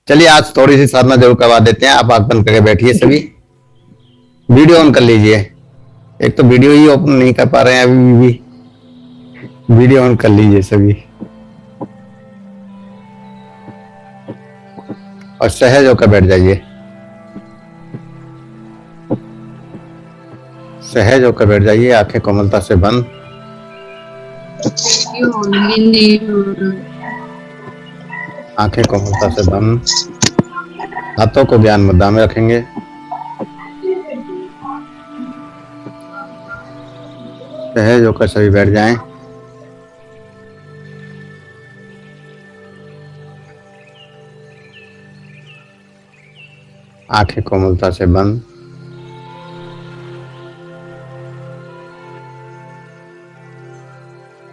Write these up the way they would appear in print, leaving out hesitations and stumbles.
चलिए आज थोड़ी सी साधना जरूर करवा देते हैं। आप आंख बंद करके बैठिए, सभी वीडियो ऑन कर लीजिए। एक तो वीडियो ही ओपन नहीं कर पा रहे हैं अभी भी। वीडियो ऑन कर लीजिए सभी और सहज होकर बैठ जाइए। सहज होकर बैठ जाइए, आंखें कोमलता से बंद। आंखें कोमलता से बंद। हाथों को ज्ञान मुद्रा में रखेंगे। सहज होकर सभी बैठ जाएं। आंखें कोमलता से बंद।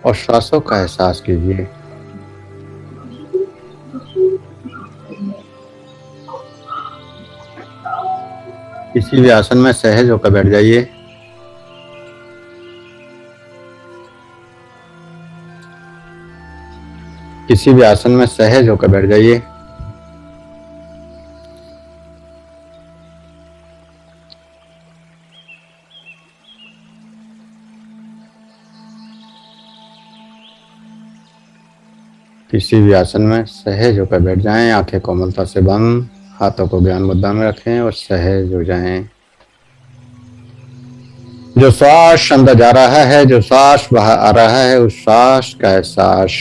और श्वासों का एहसास कीजिए। किसी भी आसन में सहज होकर बैठ जाइए। किसी भी आसन में सहज होकर बैठ जाइए। किसी भी आसन में सहज होकर बैठ जाएं। आंखें कोमलता से बंद। हाथों को ज्ञान मुद्रा में रखें और सहज हो जाएं। जो श्वास अंदर जा रहा है, जो श्वास बाहर आ रहा है, उस श्वास का एहसास।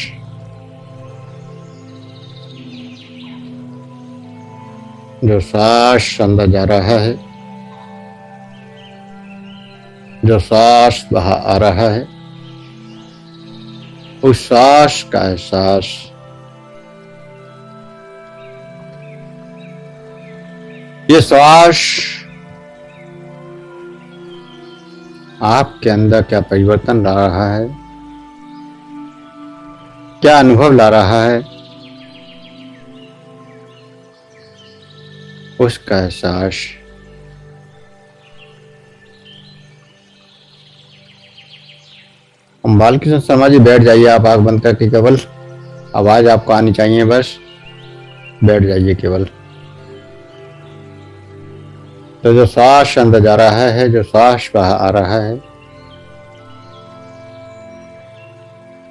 जो श्वास अंदर जा रहा है, जो श्वास बाहर आ रहा है, उस श्वास का एहसास। ये श्वास आपके अंदर क्या परिवर्तन ला रहा है, क्या अनुभव ला रहा है, उसका एहसास। बालकृष्ण शर्मा जी बैठ जाइए, आप आंख बंद करके। केवल आवाज आपको आनी चाहिए, बस बैठ जाइए केवल। तो जो श्वास अंदर जा रहा है, जो श्वास बाहर आ रहा है,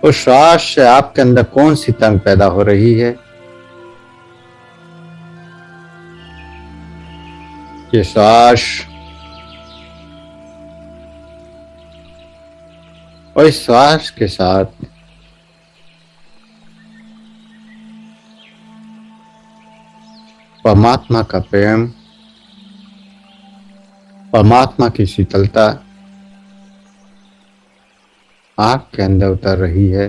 उस श्वास से आपके अंदर कौन सी तरंग पैदा हो रही है। ये श्वास और इस श्वास के साथ परमात्मा का प्रेम, परमात्मा की शीतलता आपके अंदर उतर रही है।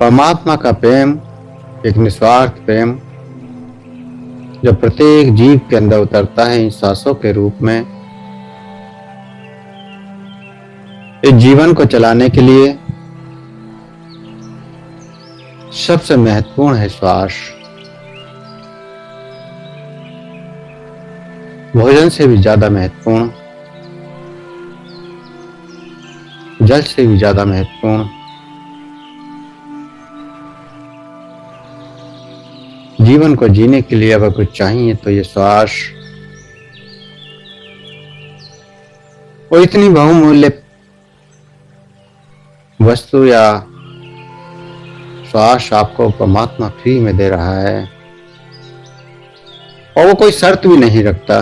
परमात्मा का प्रेम एक निस्वार्थ प्रेम जो प्रत्येक जीव के अंदर उतरता है इन सांसों के रूप में। इस जीवन को चलाने के लिए सबसे महत्वपूर्ण है श्वास। भोजन से भी ज्यादा महत्वपूर्ण, जल से भी ज्यादा महत्वपूर्ण, जीवन को जीने के लिए अगर कुछ चाहिए तो ये श्वास। और इतनी बहुमूल्य वस्तु या श्वास आपको परमात्मा फ्री में दे रहा है और वो कोई शर्त भी नहीं रखता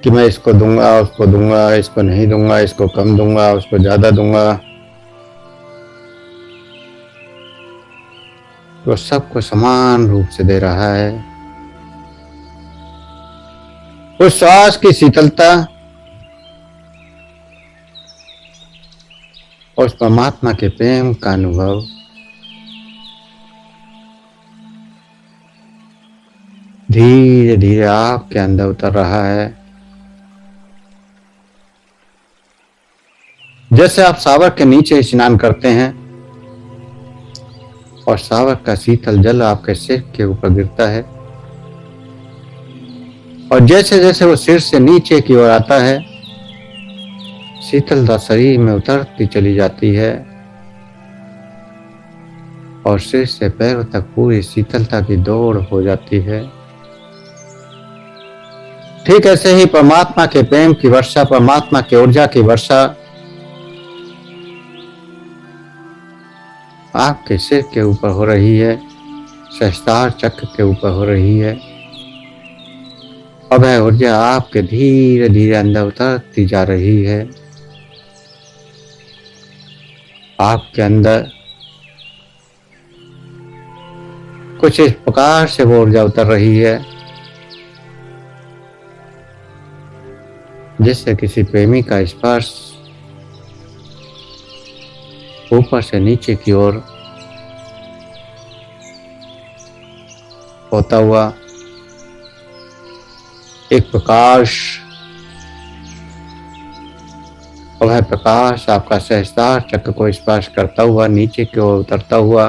कि मैं इसको दूंगा, उसको दूंगा, इसको नहीं दूंगा, इसको कम दूंगा, उसको ज्यादा दूंगा। वो सबको समान रूप से दे रहा है। उस श्वास की शीतलता और उस परमात्मा के प्रेम का अनुभव धीरे धीरे आपके अंदर उतर रहा है। जैसे आप सावर के नीचे स्नान करते हैं और सावर का शीतल जल आपके सिर के ऊपर गिरता है और जैसे जैसे वो सिर से नीचे की ओर आता है, शीतलता शरीर में उतरती चली जाती है और सिर से पैरों तक पूरी शीतलता की दौड़ हो जाती है। ठीक ऐसे ही परमात्मा के प्रेम की वर्षा, परमात्मा की ऊर्जा की वर्षा आपके सिर के ऊपर हो रही है, सहस्त्रार चक्र के ऊपर हो रही है। अब वह ऊर्जा आपके धीरे धीरे अंदर उतरती जा रही है। आपके अंदर कुछ इस प्रकार से वो ऊर्जा उतर रही है जिससे किसी प्रेमी का स्पर्श ऊपर से नीचे की ओर होता हुआ एक प्रकाश, और वह प्रकाश आपका सहस्त्रार चक्र को स्पर्श करता हुआ नीचे की ओर उतरता हुआ,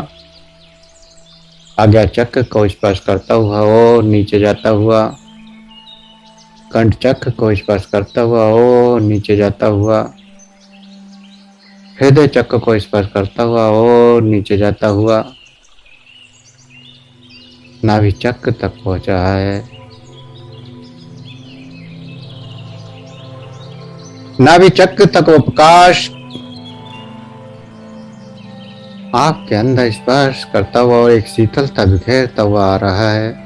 आज्ञा चक्र को स्पर्श करता हुआ और नीचे जाता हुआ, कंठ चक्र को स्पर्श करता हुआ और नीचे जाता हुआ, हृदय चक्र को स्पर्श करता हुआ और नीचे जाता हुआ, नाभि चक्र तक पहुंच रहा है। नाभि चक्र तक वो प्रकाश आपके अंदर स्पर्श करता हुआ और एक शीतलता बिखेरता हुआ आ रहा है।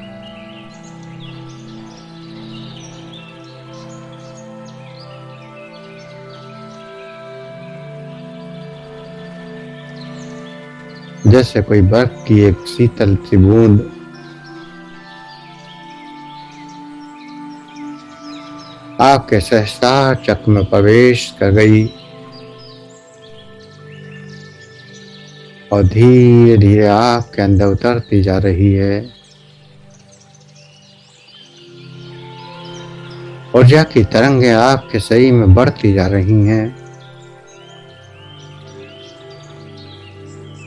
जैसे कोई बर्फ की एक शीतल सी बूंद आपके सहस्त्रार चक्र में प्रवेश कर गई और धीरे धीरे आपके अंदर उतरती जा रही है। ऊर्जा की तरंगें आपके शरीर में बढ़ती जा रही हैं।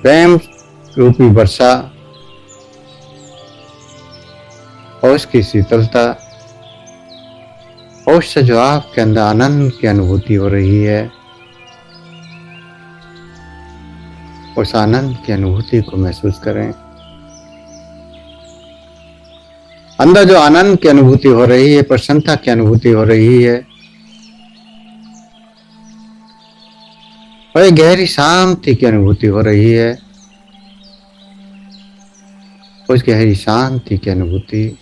प्रेम रूपी वर्षा और उसकी शीतलता, उससे जो आपके अंदर आनंद की अनुभूति हो रही है, उस आनंद की अनुभूति को महसूस करें। अंदर जो आनंद की अनुभूति हो रही है, प्रसन्नता की अनुभूति हो रही है, और एक गहरी शांति की अनुभूति हो रही है। उस गहरी शांति की अनुभूति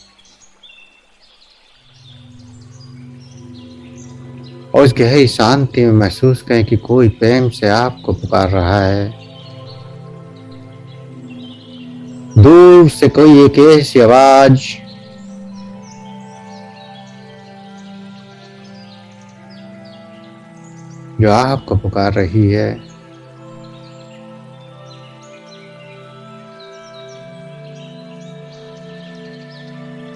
और उस गहरी शांति में महसूस करें कि कोई प्रेम से आपको पुकार रहा है। दूर से कोई एक ऐसी आवाज जो आपको पुकार रही है।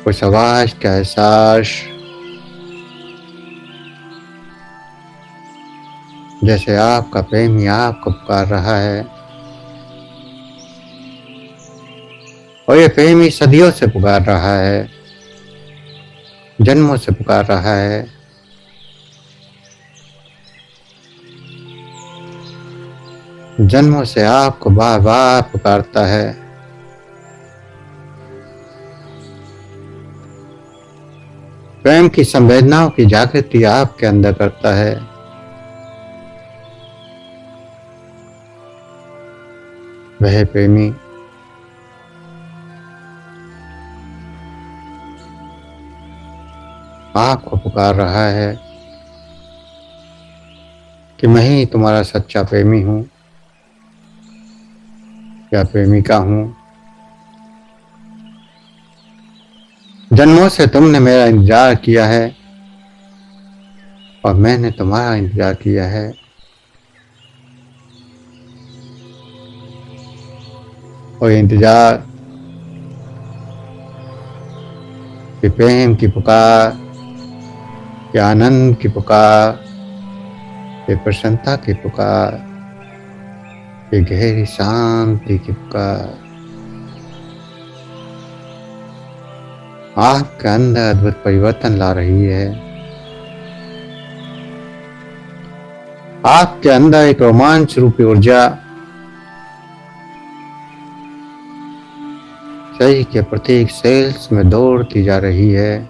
उस आवाज का एहसास जैसे आपका प्रेमी आपको पुकार रहा है, और ये प्रेमी सदियों से पुकार रहा है, जन्मों से पुकार रहा है। जन्मों से आपको बार बार पुकारता है। प्रेम की संवेदनाओं की जागृति आपके अंदर करता है। वह प्रेमी आपको पुकार रहा है कि मैं ही तुम्हारा सच्चा प्रेमी हूं या प्रेमिका हूं। जन्मों से तुमने मेरा इंतजार किया है और मैंने तुम्हारा इंतजार किया है। और इंतजार, ये प्रेम की पुकार, ये आनंद की पुकार, ये प्रसन्नता की पुकार, ये गहरी शांति की पुकार आपके अंदर अद्भुत परिवर्तन ला रही है। आपके अंदर एक रोमांच रूपी ऊर्जा सही के प्रत्येक सेल्स में दौड़ती जा रही है।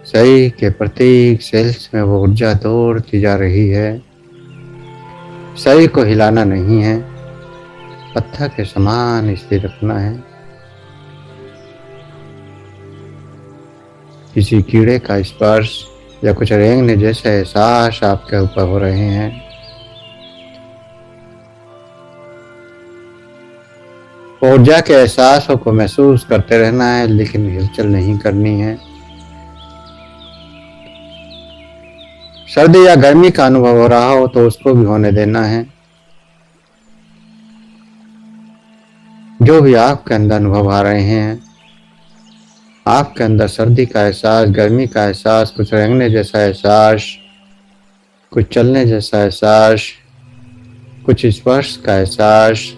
सही के प्रत्येक सेल्स में वो ऊर्जा दौड़ती जा रही है। सही को हिलाना नहीं है, पत्थर के समान स्थिर रखना है। किसी कीड़े का स्पर्श या कुछ रेंगने जैसे एहसास आपके ऊपर हो रहे हैं। ऊर्जा के एहसासों को महसूस करते रहना है, लेकिन हिलचल नहीं करनी है। सर्दी या गर्मी का अनुभव हो रहा हो तो उसको भी होने देना है। जो भी आपके अंदर अनुभव आ रहे हैं, आपके अंदर सर्दी का एहसास, गर्मी का एहसास, कुछ रेंगने जैसा एहसास, कुछ चलने जैसा एहसास, कुछ स्पर्श का एहसास,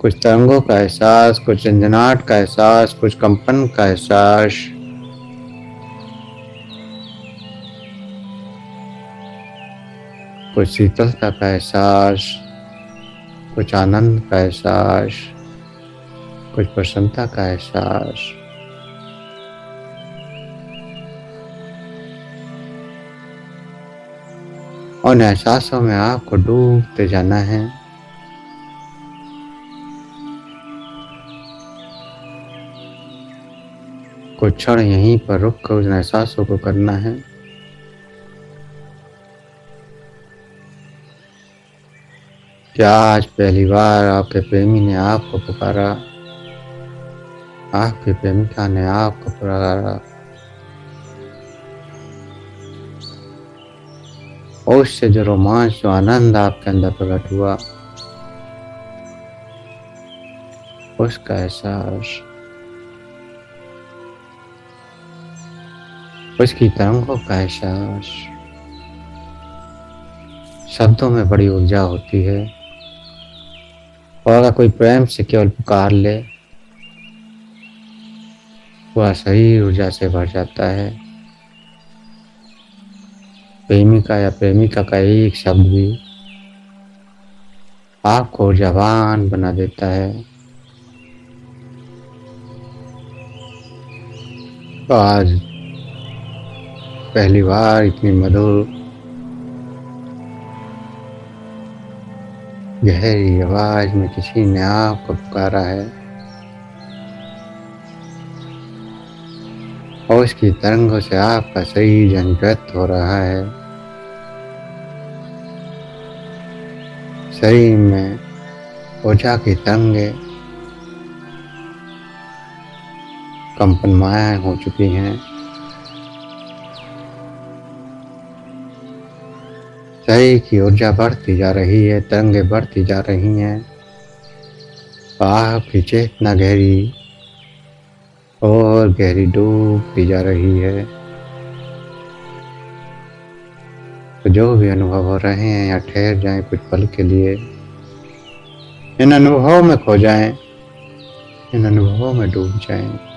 कुछ तरंगों का एहसास, कुछ झंझनाहट का एहसास, कुछ कंपन का एहसास, कुछ शीतलता का एहसास, कुछ आनंद का एहसास, कुछ प्रसन्नता का एहसास। उन एहसासों में आपको डूबते जाना है। कुछ क्षण यहीं पर रुक कर उन एहसासों को करना है। क्या आज पहली बार आपके प्रेमी ने आपको पुकारा, आपकी प्रेमिका ने आपको पुकारा, और उससे जो रोमांच, जो आनंद आपके अंदर प्रकट हुआ, उसका एहसास, उसकी तरंगों का एहसास। शब्दों में बड़ी ऊर्जा होती है, और अगर कोई प्रेम से केवल पुकार ले, वह सही ऊर्जा से भर जाता है। प्रेमिका या प्रेमिका का एक शब्द भी आपको ऊर्जावान बना देता है। तो आज पहली बार इतनी मधुर गहरी आवाज में किसी ने आपको पुकारा है, और उसकी तरंगों से आपका शरीर व्यक्त हो रहा है। शरीर में ऊर्जा की तरंगे कंपनमय हो चुकी हैं। शरीर की ऊर्जा बढ़ती जा रही है, तरंगे बढ़ती जा रही हैं। आपकी चेतना गहरी और गहरी डूबती जा रही है। तो जो भी अनुभव हो रहे हैं, या ठहर जाएं कुछ पल के लिए, इन अनुभवों में खो जाएं, इन अनुभवों में डूब जाएं।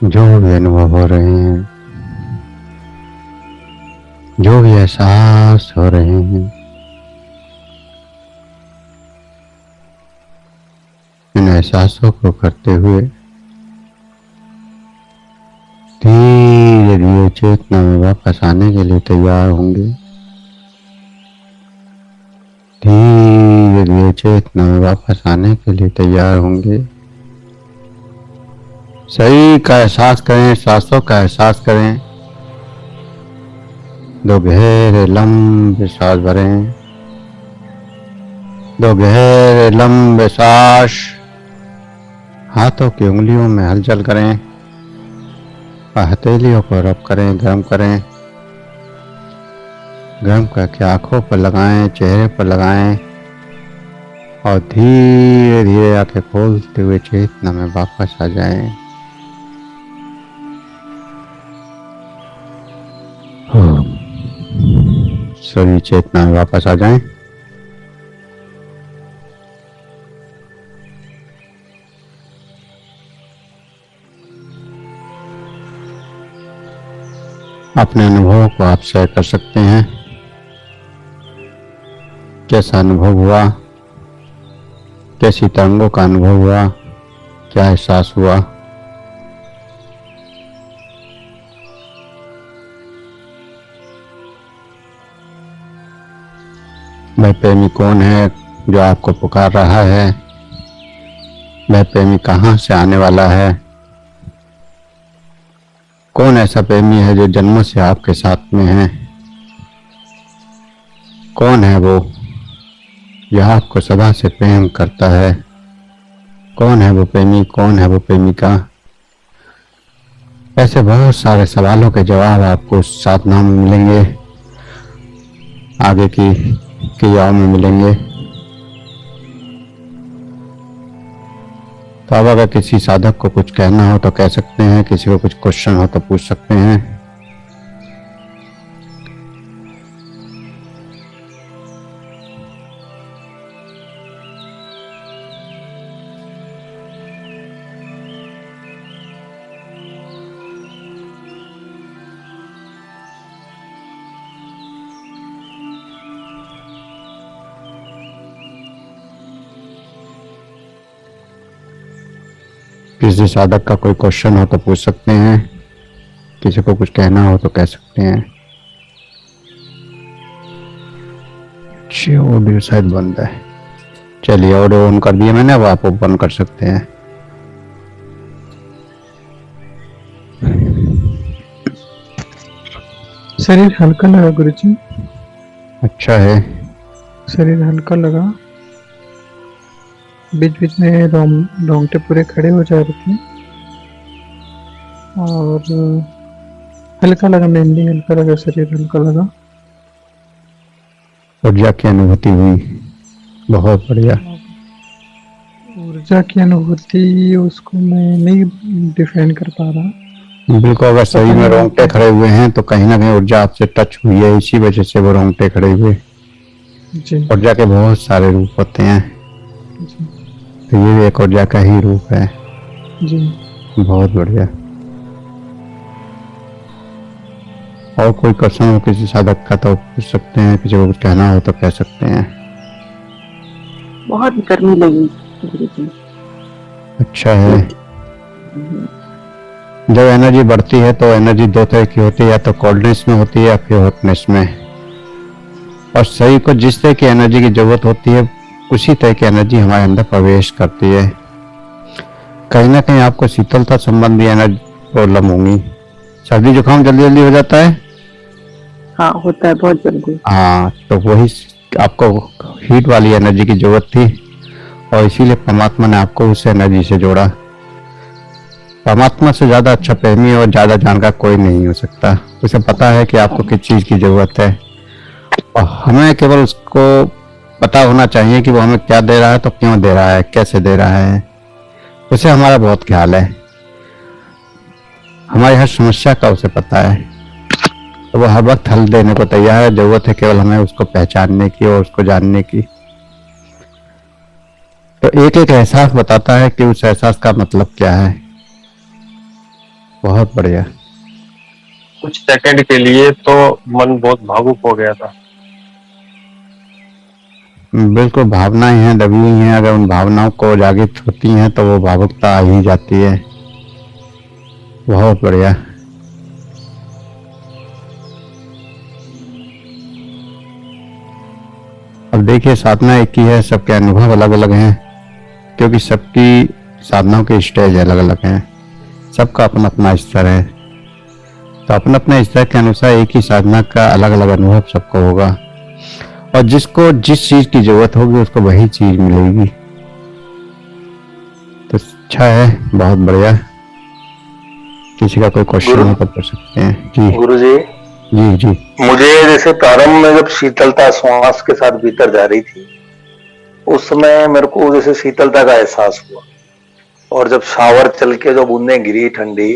जो भी अनुभव हो रहे हैं, जो भी एहसास हो रहे हैं, इन एहसासों को करते हुए धीरे धीरे चेतना में वापस आने के लिए तैयार होंगे। धीरे धीरे चेतना में वापस आने के लिए तैयार होंगे। शरीर का एहसास करें, सांसों का एहसास करें। 2 गहरे लंबे सांस भरें। 2 गहरे लंबे सांस। हाथों की उंगलियों में हलचल करें और हथेलियों को रब करें, गर्म करें। गर्म करके आंखों पर लगाएं, चेहरे पर लगाएं और धीरे धीरे आंखें खोलते हुए चेतना में वापस आ जाएं। सभी चेतना में वापस आ जाएं। अपने अनुभवों को आप शेयर कर सकते हैं। कैसा अनुभव हुआ, कैसी तरंगों का अनुभव हुआ, क्या एहसास हुआ। वह प्रेमी कौन है जो आपको पुकार रहा है? वह प्रेमी कहाँ से आने वाला है? कौन ऐसा प्रेमी है जो जन्मों से आपके साथ में है? कौन है वो जो आपको सदा से प्रेम करता है? कौन है वो प्रेमी, कौन है वो प्रेमिका? ऐसे बहुत सारे सवालों के जवाब आपको उस साधना में मिलेंगे, आगे की क्रियाओं में मिलेंगे। तो अब अगर किसी साधक को कुछ कहना हो तो कह सकते हैं, किसी को कुछ क्वेश्चन हो तो पूछ सकते हैं। किसी साधक का कोई क्वेश्चन हो तो पूछ सकते हैं, किसी को कुछ कहना हो तो कह सकते हैं। ऑडियो शायद बंद है। चलिए, ऑडियो ऑन कर दिया मैंने, अब आप ओपन कर सकते हैं। शरीर हल्का लगा गुरुजी? अच्छा है। शरीर हल्का लगा। बीच बीच में रोंगटे पूरे खड़े हो जा रहे थे और हल्का लगा, मेनली हल्का लगा, शरीर हल्का लगा। ऊर्जा की अनुभूति हुई, बहुत बढ़िया। ऊर्जा की अनुभूति उसको मैं नहीं डिफाइन कर पा रहा। बिल्कुल, अगर शरीर में रोंगटे खड़े हुए हैं तो कहीं ना कहीं ऊर्जा आपसे टच हुई है, इसी वजह से वो रोंगटे खड़े हुए। ऊर्जा के बहुत सारे रूप होते हैं जी। तो ये भी एक ऊर्जा का ही रूप है जी। बहुत बढ़िया। और कोई क्वेश्चन हो किसी साधक का तो पूछ सकते हैं, किसी को कुछ कहना हो तो कह सकते हैं। बहुत गर्मी लगी गुरुजी। अच्छा है। जब एनर्जी बढ़ती है तो एनर्जी 2 तरह की होती है, या तो कोल्डनेस में होती है या फिर हॉटनेस में। और शरीर को जिस तरह की एनर्जी की जरूरत होती है उसी तरह की एनर्जी हमारे अंदर प्रवेश करती है। कहीं ना कहीं आपको शीतलता संबंधी एनर्जी प्रॉब्लम होंगी। सर्दी जुकाम जल्दी जल्दी हो जाता है। हाँ, होता है बहुत जल्दी। हाँ, तो वही आपको हीट वाली एनर्जी की जरूरत थी और इसीलिए परमात्मा ने आपको उस एनर्जी से जोड़ा। परमात्मा से ज्यादा अच्छा प्रेमी और ज्यादा जानकार कोई नहीं हो सकता। उसे पता है कि आपको किस चीज की जरूरत है और हमें केवल उसको पता होना चाहिए कि वो हमें क्या दे रहा है, तो क्यों दे रहा है, कैसे दे रहा है। उसे हमारा बहुत ख्याल है, हमारी हर समस्या का उसे पता है, तो वो हर वक्त हल देने को तैयार है। जरूरत है केवल हमें उसको पहचानने की और उसको जानने की। तो एक एक एहसास बताता है कि उस एहसास का मतलब क्या है। बहुत बढ़िया। कुछ सेकंड के लिए तो मन बहुत भावुक हो गया था। बिल्कुल, भावनाएं हैं, दबी हुई हैं, अगर उन भावनाओं को जागृत होती हैं तो वो भावुकता आ ही जाती है। बहुत बढ़िया। अब देखिए, साधना एक ही है, सबके अनुभव अलग अलग हैं, क्योंकि सबकी साधनाओं के स्टेज अलग अलग हैं, सबका अपना अपना स्तर है। तो अपने अपने स्तर के अनुसार एक ही साधना का अलग अलग अनुभव सबको होगा, और जिसको जिस चीज की जरूरत होगी उसको वही चीज मिलेगी। तो अच्छा है, बहुत बढ़िया। किसी का कोई क्वेश्चन गुरु हो तो पूछ सकते हैं। जी गुरुजी, जी जी। मुझे जैसे प्रारंभ में जब शीतलता श्वास के साथ भीतर जा रही थी, उस समय मेरे को जैसे शीतलता का एहसास हुआ, और जब शावर चल के जो बूंदें गिरी ठंडी,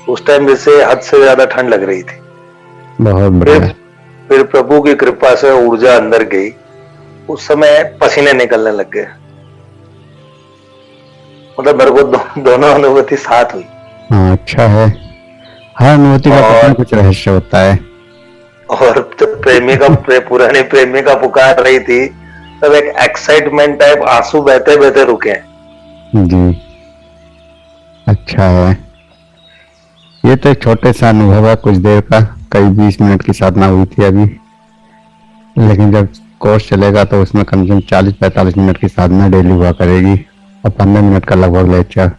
उस टाइम जैसे हद से ज्यादा ठंड लग रही थी। बहुत बढ़िया। फिर प्रभु की कृपा से ऊर्जा अंदर गई, उस समय पसीने निकलने लग गए। मतलब मेरे को दोनों अनुभूति साथ हुई। हाँ, अच्छा है। हर अनुभूति का कुछ न कुछ रहस्य होता है। और जब पुरानी प्रेमिका पुकार रही थी, तब एक एक्साइटमेंट टाइप आंसू बहते बहते रुके। जी, अच्छा है। ये तो एक छोटे सा अनुभव है, कुछ देर का, करीब 20 मिनट की साधना हुई थी अभी, लेकिन जब कोर्स चलेगा तो उसमें कम से कम 40-45 मिनट की साधना डेली हुआ करेगी, और 15 मिनट का लगभग लेक्चर।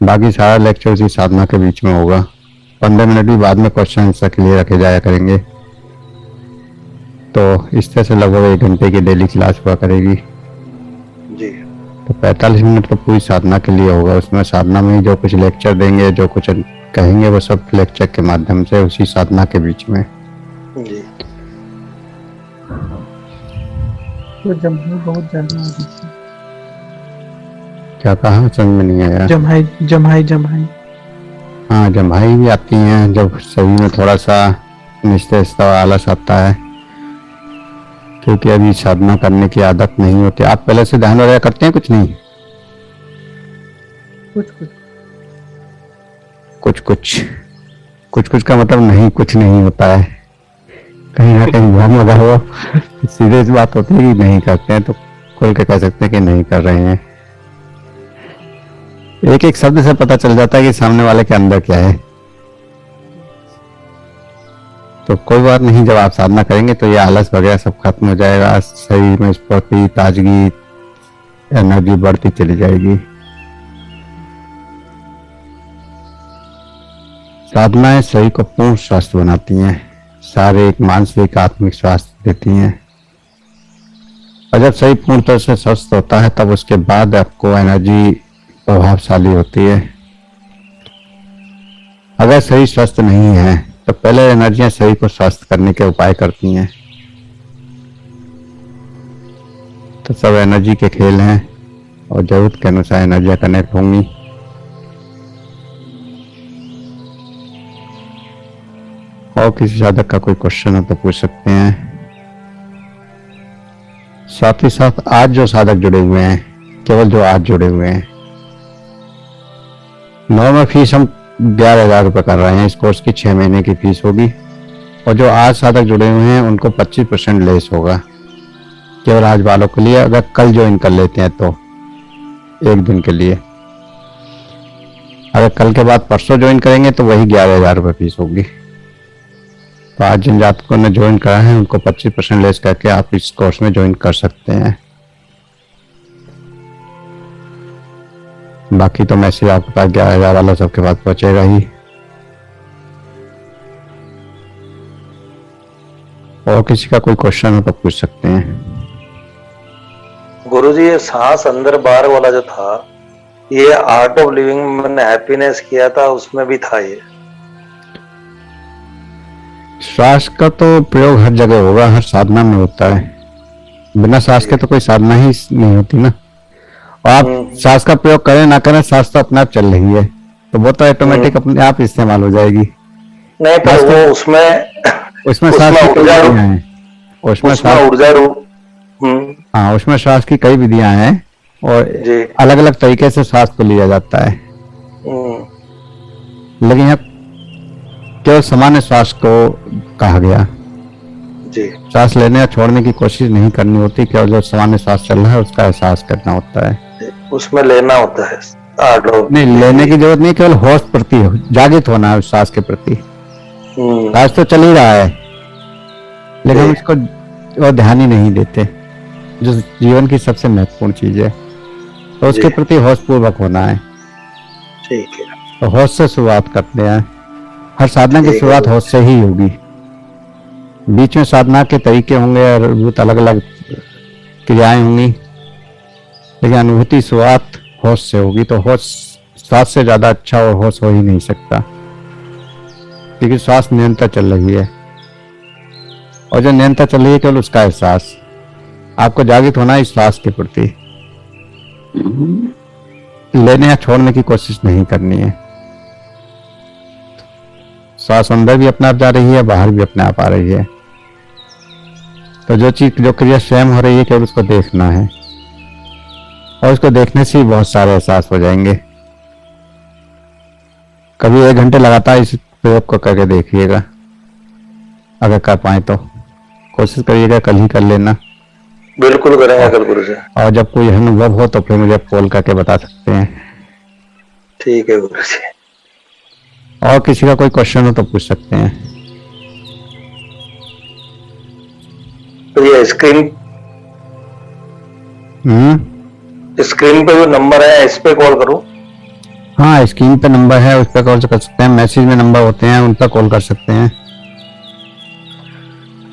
बाकी सारा लेक्चर उसी साधना के बीच में होगा। 15 मिनट भी बाद में क्वेश्चन आंसर के लिए रखे जाया करेंगे। तो इस तरह से लगभग 1 घंटे की डेली क्लास हुआ करेगी जी। तो 45 मिनट तो पूरी साधना के लिए होगा। उसमें साधना में ही जो कुछ लेक्चर देंगे, जो कुछ कहेंगे, वो सब लेक्चर के माध्यम से उसी साधना के बीच में। जी। तो जम्हाई बहुत ज्यादा आ रही थी। क्या कहा, समझ में नहीं आया। जम्हाई जम्हाई जम्हाई। हाँ, जम्हाई भी आती हैं जब शरीर में थोड़ा सा निस्तेजता और आलस आता है, क्योंकि अभी साधना करने की आदत नहीं होती। आप पहले से ध्यान वगैरह करते हैं? कुछ नहीं, कुछ कुछ कुछ कुछ कुछ कुछ का मतलब नहीं, कुछ नहीं होता है। कहीं ना कहीं भ्रम होगा वो। सीधे इस बात होती है कि नहीं करते हैं, तो खोल के कह सकते हैं कि नहीं कर रहे हैं। एक एक शब्द से पता चल जाता है कि सामने वाले के अंदर क्या है। तो कोई बात नहीं, जब आप साधना करेंगे तो ये आलस वगैरह सब खत्म हो जाएगा, शरीर में स्फूर्ति, ताजगी, एनर्जी बढ़ती चली जाएगी। साधनाएं शरीर को पूर्ण स्वस्थ बनाती हैं, शारीरिक, मानसिक, आत्मिक स्वास्थ्य देती हैं। और जब शरीर पूर्ण तरह से स्वस्थ होता है तब उसके बाद आपको एनर्जी प्रभावशाली होती है। अगर शरीर स्वस्थ नहीं है तो पहले एनर्जियां शरीर को स्वस्थ करने के उपाय करती हैं। तो सब एनर्जी के खेल हैं, और जरूरत के अनुसार एनर्जियां कनेक्ट होंगी। और किसी साधक का कोई क्वेश्चन हो तो पूछ सकते हैं। साथ ही साथ आज जो साधक जुड़े हुए हैं, केवल जो आज जुड़े हुए हैं, नॉर्मल फीस हम 11,000 रुपये कर रहे हैं। इस कोर्स की 6 महीने की फीस होगी, और जो आज साधक जुड़े हुए हैं उनको 25% लेस होगा, केवल आज वालों के लिए। अगर कल ज्वाइन कर लेते हैं तो 1 दिन के लिए, अगर कल के बाद परसों ज्वाइन करेंगे तो वही 11,000 रुपये फीस होगी। तो आज जिन जातकों ने ज्वाइन करा है उनको 25% लेस करके आप इस कोर्स में ज्वाइन कर सकते हैं। बाकी तो मैसेज आपके पास 11,000 वाला सबके पास पहुंचेगा ही। और किसी का कोई क्वेश्चन हो तो पूछ सकते हैं। गुरुजी, ये सांस अंदर बाहर वाला जो था, ये आर्ट ऑफ लिविंग में मैंने हैप्पीनेस किया था, उसमें भी था ये। श्वास का तो प्रयोग हर जगह होगा, हर साधना में होता है। बिना सांस के तो कोई साधना ही नहीं होती ना। और आप सांस का प्रयोग करें ना करें, सांस तो अपने आप चल रही है, तो वो तो ऑटोमेटिक अपने आप इस्तेमाल हो जाएगी। नहीं, पर वो उसमें सांस की कई विधियां हैं। उसमें ऊर्जा रूप। हाँ, उसमें श्वास की कई विधियां हैं, और अलग अलग तरीके से सांस को लिया जाता है। लेकिन यहाँ केवल सामान्य श्वास को कहा गया। जी सांस लेने या छोड़ने की कोशिश नहीं करनी होती, केवल जो सामान्य श्वास चल रहा है उसका एहसास करना होता है। उसमें लेना होता है नहीं, लेने की जरूरत नहीं, केवल होश प्रति जागृत होना है उस सांस के प्रति। सांस तो चल ही रहा है लेकिन हम इसको और ध्यान ही नहीं देते, जो जीवन की सबसे महत्वपूर्ण चीज है। तो उसके प्रति होश पूर्वक होना है। ठीक है। तो होश से शुरुआत करते हैं। हर साधना की शुरुआत होश से ही होगी। बीच में साधना के तरीके होंगे और बहुत अलग अलग क्रियाएं होंगी, लेकिन अनुभूति शुरुआत होश से होगी। तो होश श्वास से ज्यादा अच्छा और होश हो ही नहीं सकता, क्योंकि श्वास निरंतर चल रही है और जो निरंतर चल रही है केवल उसका एहसास। आपको जागृत होना है इस श्वास के प्रति, लेने या छोड़ने की कोशिश नहीं करनी है। श्वास अंदर भी अपने आप जा रही है, बाहर भी अपने आप आ रही है। तो जो चीज जो क्रिया स्वयं हो रही है केवल उसको देखना है, और उसको देखने से ही बहुत सारे एहसास हो जाएंगे। कभी 1 घंटे लगातार इस प्रयोग को करके देखिएगा, अगर कर पाए तो। कोशिश करिएगा, कल ही कर लेना। बिल्कुल करेंगे कल गुरु जी। और जब कोई अनुभव हो तो फिर मुझे कॉल करके बता सकते हैं। ठीक है गुरु जी। और किसी का कोई क्वेश्चन हो तो पूछ सकते हैं। तो ये स्क्रीन पे जो नंबर है इस पे कॉल करूं? हाँ, स्क्रीन पे नंबर है, उस पर कॉल कर सकते हैं। मैसेज में नंबर होते हैं, उन पर कॉल कर सकते हैं।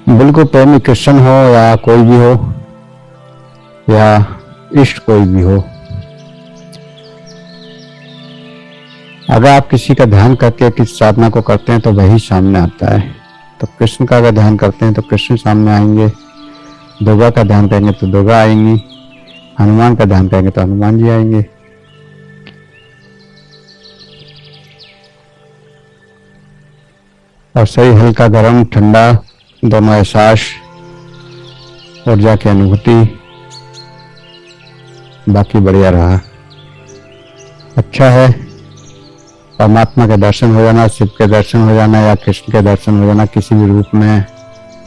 बिल्कुल प्रेमी क्रिश्चियन हो या कोई भी हो या इष्ट कोई भी हो, अगर आप किसी का ध्यान करके किस साधना को करते हैं तो वही सामने आता है। तो कृष्ण का अगर ध्यान करते हैं तो कृष्ण सामने आएंगे, दुर्गा का ध्यान करेंगे तो दुर्गा आएंगी, हनुमान का ध्यान करेंगे तो हनुमान जी आएंगे। और सही हल्का गर्म ठंडा दोनों एहसास, ऊर्जा की अनुभूति, बाकी बढ़िया रहा। अच्छा है, परमात्मा के दर्शन हो जाना, शिव के दर्शन हो जाना या कृष्ण के दर्शन हो जाना, किसी भी रूप में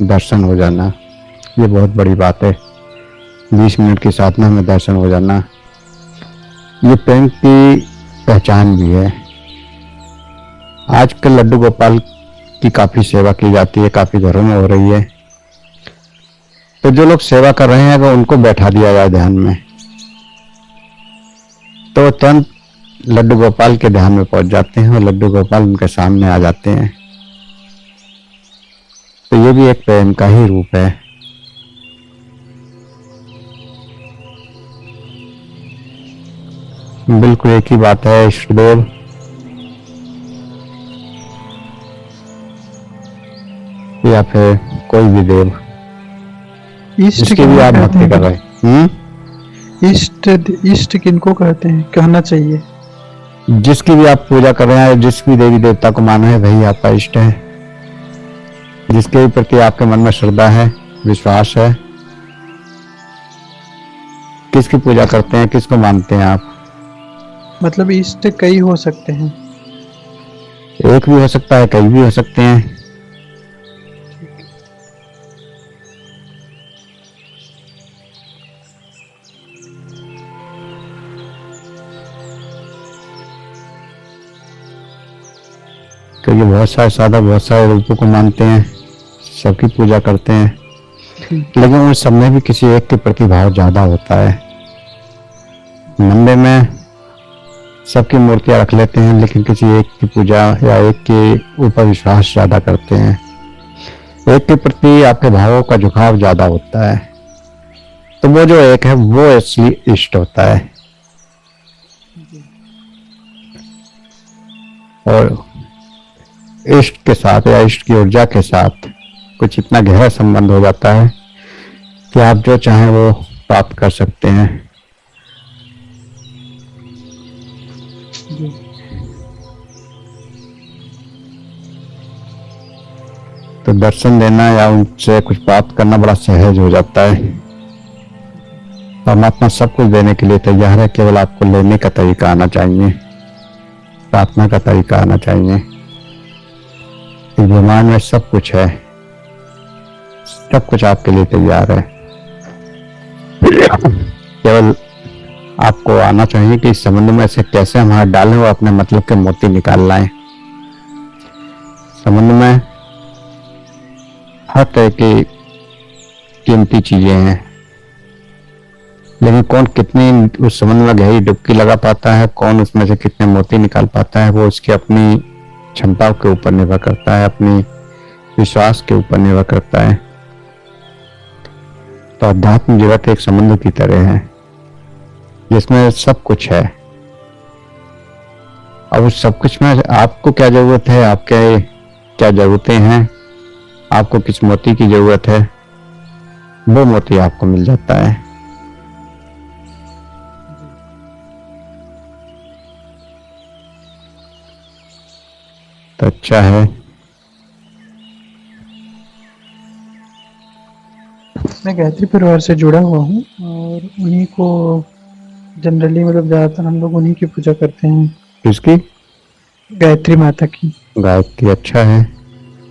दर्शन हो जाना, ये बहुत बड़ी बात है। 20 मिनट की साधना में दर्शन हो जाना, ये प्रेम की पहचान भी है। आजकल लड्डू गोपाल की काफी सेवा की जाती है, काफी घरों में हो रही है। तो जो लोग सेवा कर रहे हैं अगर उनको बैठा दिया जाए ध्यान में तो तुरंत लड्डू गोपाल के ध्यान में पहुंच जाते हैं और लड्डू गोपाल उनके सामने आ जाते हैं। तो ये भी एक प्रेम का ही रूप है। बिल्कुल एक ही बात है। इष्टदेव या फिर कोई भी देव इष्ट जिसकी भी आप भक्ति कर रहे हैं। इष्ट किनको कहते हैं, कहना चाहिए? जिसकी भी आप पूजा कर रहे हैं, जिस भी देवी देवता को माना है वही आपका इष्ट है। जिसके भी प्रति आपके मन में श्रद्धा है, विश्वास है। किसकी पूजा करते हैं, किसको मानते हैं आप? मतलब इष्ट कई हो सकते हैं? एक भी हो सकता है, कई भी हो सकते हैं। क्योंकि बहुत सारे साधक बहुत सारे रूपों को मानते हैं, सबकी पूजा करते हैं, लेकिन उन सब में भी किसी एक के प्रति भाव ज्यादा होता है। मंदिर में सबकी मूर्तियां रख लेते हैं, लेकिन किसी एक की पूजा या एक के ऊपर विश्वास ज्यादा करते हैं। एक के प्रति आपके भावों का झुकाव ज्यादा होता है, तो वो जो एक है वो असली इष्ट होता है। और इष्ट के साथ या इष्ट की ऊर्जा के साथ कुछ इतना गहरा संबंध हो जाता है कि आप जो चाहें वो प्राप्त कर सकते हैं। तो दर्शन देना या उनसे कुछ प्राप्त करना बड़ा सहज हो जाता है। परमात्मा सब कुछ देने के लिए तैयार है, केवल आपको लेने का तरीका आना चाहिए। प्रार्थना का तरीका आना चाहिए। इस ब्रह्मांड में सब कुछ है, सब कुछ आपके लिए तैयार है। केवल आपको आना चाहिए कि इस समुद्र में से कैसे हम हाथ डालें और अपने मतलब के मोती निकाल लाएं। समुद्र में हर तरह की कीमती चीजें हैं, लेकिन कौन कितनी उस समुद्र में गहरी डुबकी लगा पाता है, कौन उसमें से कितने मोती निकाल पाता है, वो उसकी अपनी क्षमताओं के ऊपर निर्भर करता है, अपनी विश्वास के ऊपर निर्भर करता है। तो अध्यात्म जगत एक समुद्र की तरह है जिसमें सब कुछ है। अब उस सब कुछ में आपको क्या जरूरत है, आपके क्या जरूरतें हैं, आपको किस मोती की जरूरत है, वो मोती आपको मिल जाता है। तो अच्छा है। मैं गायत्री परिवार से जुड़ा हुआ हूँ और उन्हीं को जनरली मतलब ज़्यादातर हम लोग उन्हीं की पूजा करते हैं, किसकी? गायत्री माता की। गायत्री। अच्छा है।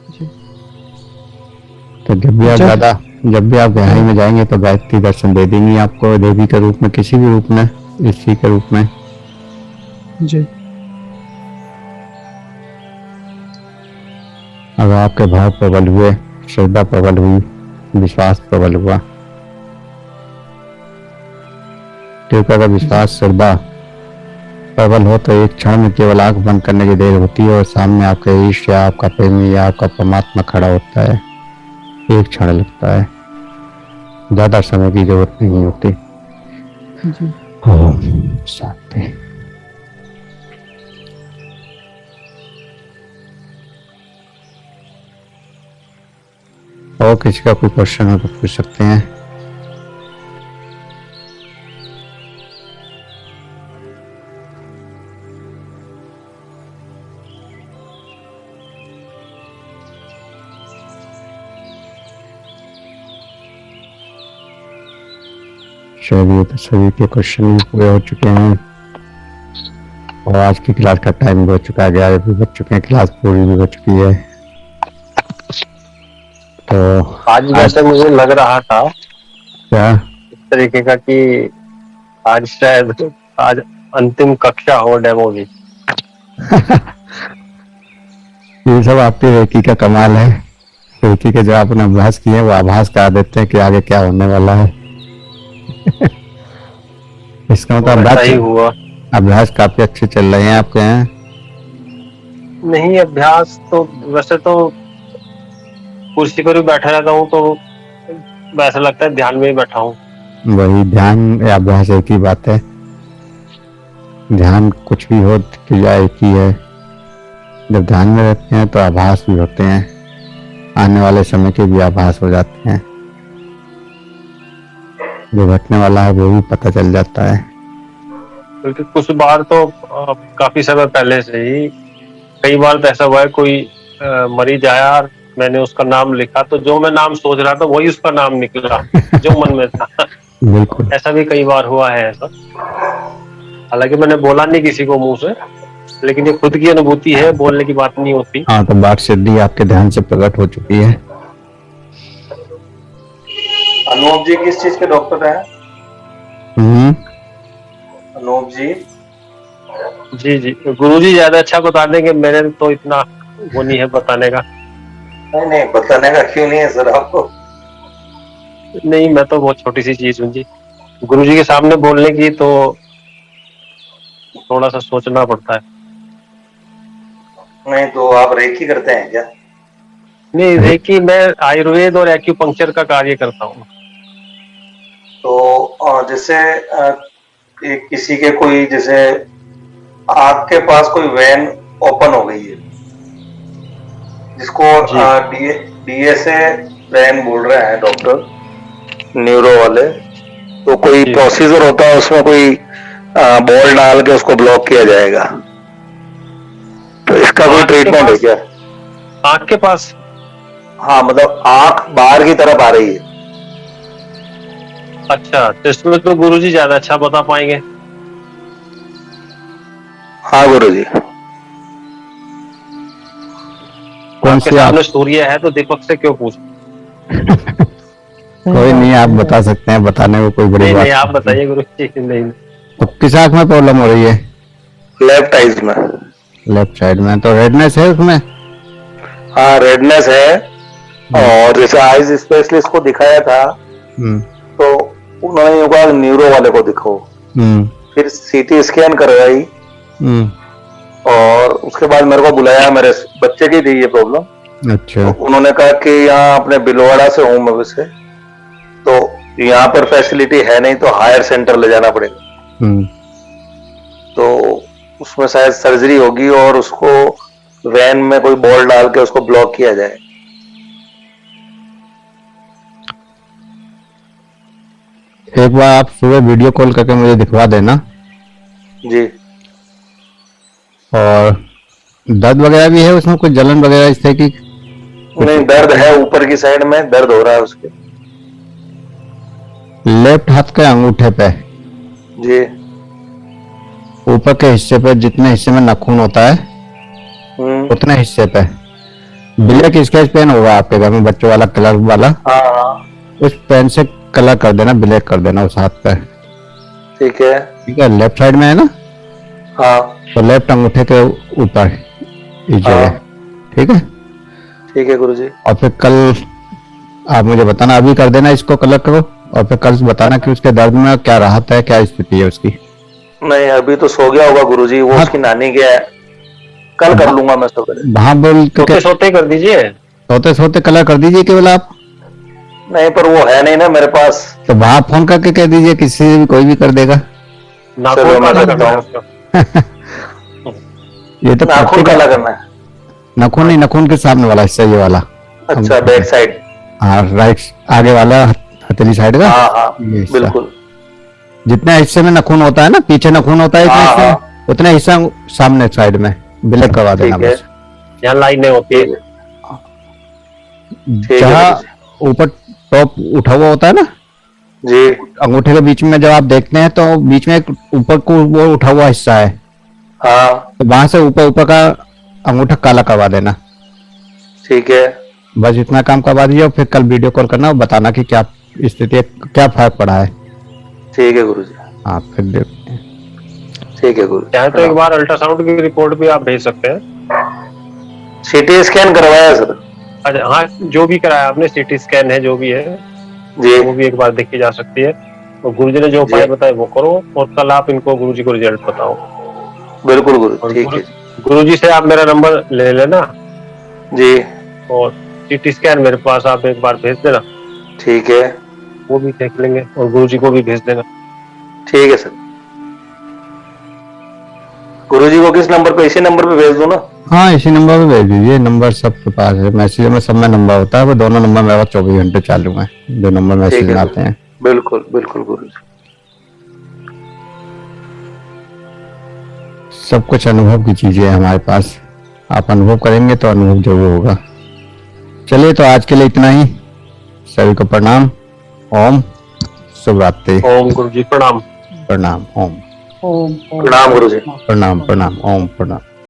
जी। तो जब भी आप गहराई में जाएंगे तो गायत्री दर्शन दे देंगी आपको, देवी के रूप में, किसी भी रूप में, ऋषि के रूप में। जी। अगर आपके भाव प्रबल हुए, श्रद्धा प्रबल हुई, विश्वास प्रबल हुआ, क्योंकि अगर विश्वास श्रद्धा प्रबल हो तो एक क्षण में केवल आंख बंद करने की देर होती है और सामने आपका ईश या आपका प्रेमी या आपका परमात्मा खड़ा होता है। एक क्षण लगता है, ज्यादा समय की जरूरत नहीं होती। जी। ओम शांति। और किसी का कोई क्वेश्चन हो तो पूछ सकते हैं। चलिए, तो सभी के क्वेश्चन भी पूरे हो चुके हैं और आज की क्लास का टाइम भी हो चुका है, 11 भी बज चुके हैं, क्लास पूरी भी हो चुकी है। तो आज वैसे मुझे लग रहा था क्या इस तरीके का कि आज शायद आज अंतिम कक्षा हो डेमो की। ये सब आपकी रेकी का कमाल है। रेकी के जो आपने अभ्यास किए वो आभास करा देते हैं कि आगे क्या होने वाला है। इसका मतलब ऐसा ही हुआ। अभ्यास काफी अच्छे चल रहे हैं आपके यहाँ। नहीं, अभ्यास तो वैसे तो कुर्सी पर भी बैठा रहता हूँ तो वैसा लगता है ध्यान में ही बैठा हूँ। वही ध्यान या अभ्यास एक ही बात है। ध्यान कुछ भी हो, क्रिया एक ही है। जब ध्यान में रहते हैं तो आभास भी होते हैं, आने वाले समय के भी आभास हो जाते हैं, जो घटने वाला है वो भी पता चल जाता है। क्योंकि कुछ बार तो काफी समय पहले से ही कई बार तो ऐसा हुआ है, कोई मरीज आया और मैंने उसका नाम लिखा तो जो मैं नाम सोच रहा था वही उसका नाम निकला जो मन में था। बिल्कुल। ऐसा भी कई बार हुआ है ऐसा। हालांकि मैंने बोला नहीं किसी को मुंह से, लेकिन ये खुद की अनुभूति है, बोलने की बात नहीं होती। हाँ, तो बात सिद्धि आपके ध्यान से प्रकट हो चुकी है। अनूप जी किस चीज के डॉक्टर हैं? अनूप जी? जी जी, गुरुजी ज्यादा अच्छा बता देंगे, मेरे तो इतना वो नहीं है बताने का। नहीं बताने का क्यों नहीं है सर आपको? नहीं, मैं तो बहुत छोटी सी चीज हूँ जी, गुरुजी के सामने बोलने की तो थोड़ा सा सोचना पड़ता है। नहीं तो आप रेकी करते हैं क्या? नहीं, रेकी मैं आयुर्वेद और एक्यूपंक्चर का कार्य करता हूँ। तो जैसे किसी के कोई जैसे आपके पास कोई वेन ओपन हो गई है जिसको डीएसए वेन बोल रहे हैं डॉक्टर न्यूरो वाले, तो कोई प्रोसीजर होता है उसमें कोई बॉल डाल के उसको ब्लॉक किया जाएगा, तो इसका कोई ट्रीटमेंट है क्या? आँख के पास? हाँ, मतलब आंख बाहर की तरफ आ रही है। अच्छा, तो इसमें तो गुरुजी ज्यादा अच्छा बता पाएंगे। हाँ गुरुजी। कौन आपके सी आप सामने सूर्य है तो दीपक से क्यों पूछ? कोई नहीं, आप बता सकते हैं, बताने में कोई बड़ी नहीं बात नहीं, आप बताइए गुरु जी। नहीं तो किस आंख में प्रॉब्लम हो रही है? लेफ्ट आइज में। लेफ्ट साइड में। तो रेडनेस है उसमें? हाँ, रेडनेस है। और जैसे आइज स्पेशलिस्ट को दिखाया था हम्म तो उन्होंने ये कहा न्यूरो वाले को दिखाओ। हम्म फिर सीटी स्कैन करवाई हम्म, और उसके बाद मेरे को बुलाया। मेरे बच्चे की थी ये प्रॉब्लम। अच्छा। तो उन्होंने कहा कि यहाँ अपने बिलवाड़ा से हूँ मैं वैसे, तो यहाँ पर फैसिलिटी है नहीं तो हायर सेंटर ले जाना पड़ेगा। तो उसमें शायद सर्जरी होगी और उसको वैन में कोई बॉल डाल के उसको ब्लॉक किया जाए। एक बार आप सुबह वीडियो कॉल करके मुझे दिखवा देना। जी। और दर्द वगैरह भी है उसमें, कुछ जलन वगैरह इस तरह की? नहीं, दर्द है, ऊपर की साइड में दर्द हो रहा है उसके। लेफ्ट हाथ के अंगूठे पे, जी। ऊपर के हिस्से पे, जितने हिस्से में नाखून होता है उतने हिस्से पे ब्लैक स्केच पेन होगा आपके घर में, बच्चों वाला कलर वाला। हाँ हाँ, उस पेन से कलर कर देना, ब्लैक कर देना उस हाथ पे। ठीक है। ठीक है, लेफ्ट साइड में है ना? हाँ तो लेफ्ट अंगूठे के ऊपर इस जगह। हाँ, ठीक है। ठीक है गुरुजी। और फिर कल आप मुझे बताना, अभी कर देना इसको कलर करो, और फिर कल बताना कि उसके दर्द में क्या राहत है, क्या स्थिति है उसकी। नहीं, अभी तो सो गया होगा गुरुजी, वो हाँ। उसकी नानी के है। कल कर लूंगा मैं सवेरे। वहां बोल सोते के सोते कर दीजिए। सोते सोते कलर कर दीजिए केवल आप। नहीं, पर वो है नहीं ना मेरे पास। तो वहां फोन करके कह दीजिए, किसी से भी कोई भी कर देगा। नाखून चलो, मैं काला करता करना है हूँ। उसका। ये तो नाखून प्रैक्टिकल- काला करना है। नाखून नहीं, नाखून के सामने वाला हिस्सा, ये वाला। अच्छा, बैक साइड। हाँ, राइट आगे वाला हथेली साइड का। हाँ हाँ, ये हिस्सा। बिल्कुल। जितने हिस्से में नाखून होता है ना, पीछे नाखून होता है इतने हाँ, हिस्से में, हाँ। उतने हिस्सा सामने साइड में ब्लैक करवा देना ठीक है, बस। यहाँ लाइनें होती है। ठीक है। ठीक है जहाँ गुरुजी। ऊपर टॉप उठा हुआ होता है ना जी। अंगूठे के बीच में, जब आप देखते हैं तो बीच में एक ऊपर को वो उठा हुआ हिस्सा है, हाँ, तो वहां से ऊपर ऊपर का अंगूठा काला करवा देना। ठीक है। बस इतना काम करवा दीजिए, और फिर कल वीडियो कॉल करना और बताना कि क्या स्थिति है, क्या फर्क पड़ा है। ठीक है गुरुजी। हाँ, फिर देखते हैं। ठीक है गुरु। चाहे तो एक बार अल्ट्रासाउंड की रिपोर्ट भी आप भेज सकते हैं। सीटी स्कैन करवाया सर? अच्छा, हाँ, जो भी कराया आपने, सीटी स्कैन है जो भी है, जी वो भी एक बार देखी जा सकती है। तो गुरुजी ने जो उपाय जी। बताए वो करो, और कल आप इनको गुरुजी को रिजल्ट बताओ। बिल्कुल गुरु, और ठीक है। गुरुजी से आप मेरा नंबर ले लेना, जी, और सीटी स्कैन मेरे पास आप एक बार भेज देना, ठीक है। वो भी देख लेंगे, और गुरुजी को भी भेज देना। ठीक है सर। गुरुजी को किस नंबर पे, इसी नंबर पे भेज दो ना? हाँ, इसी नंबर पे भेज दीजिए, नंबर सबके पास है, मैसेज में सब में नंबर होता है, वो दोनों नंबर मेरे पास 24 घंटे चालू है, जो नंबर मैसेज ठीक में है आते हैं। बिल्कुल बिल्कुल गुरुजी। सब कुछ अनुभव की चीजें है हमारे पास, आप अनुभव करेंगे तो अनुभव जरूर होगा। चलिए, तो आज के लिए इतना ही। सभी को प्रणाम। ओम। शुभ रात्रि। ओम गुरुजी प्रणाम। प्रणाम। ओम। ओम प्रणाम गुरुजी। प्रणाम। प्रणाम। ओम। प्रणाम।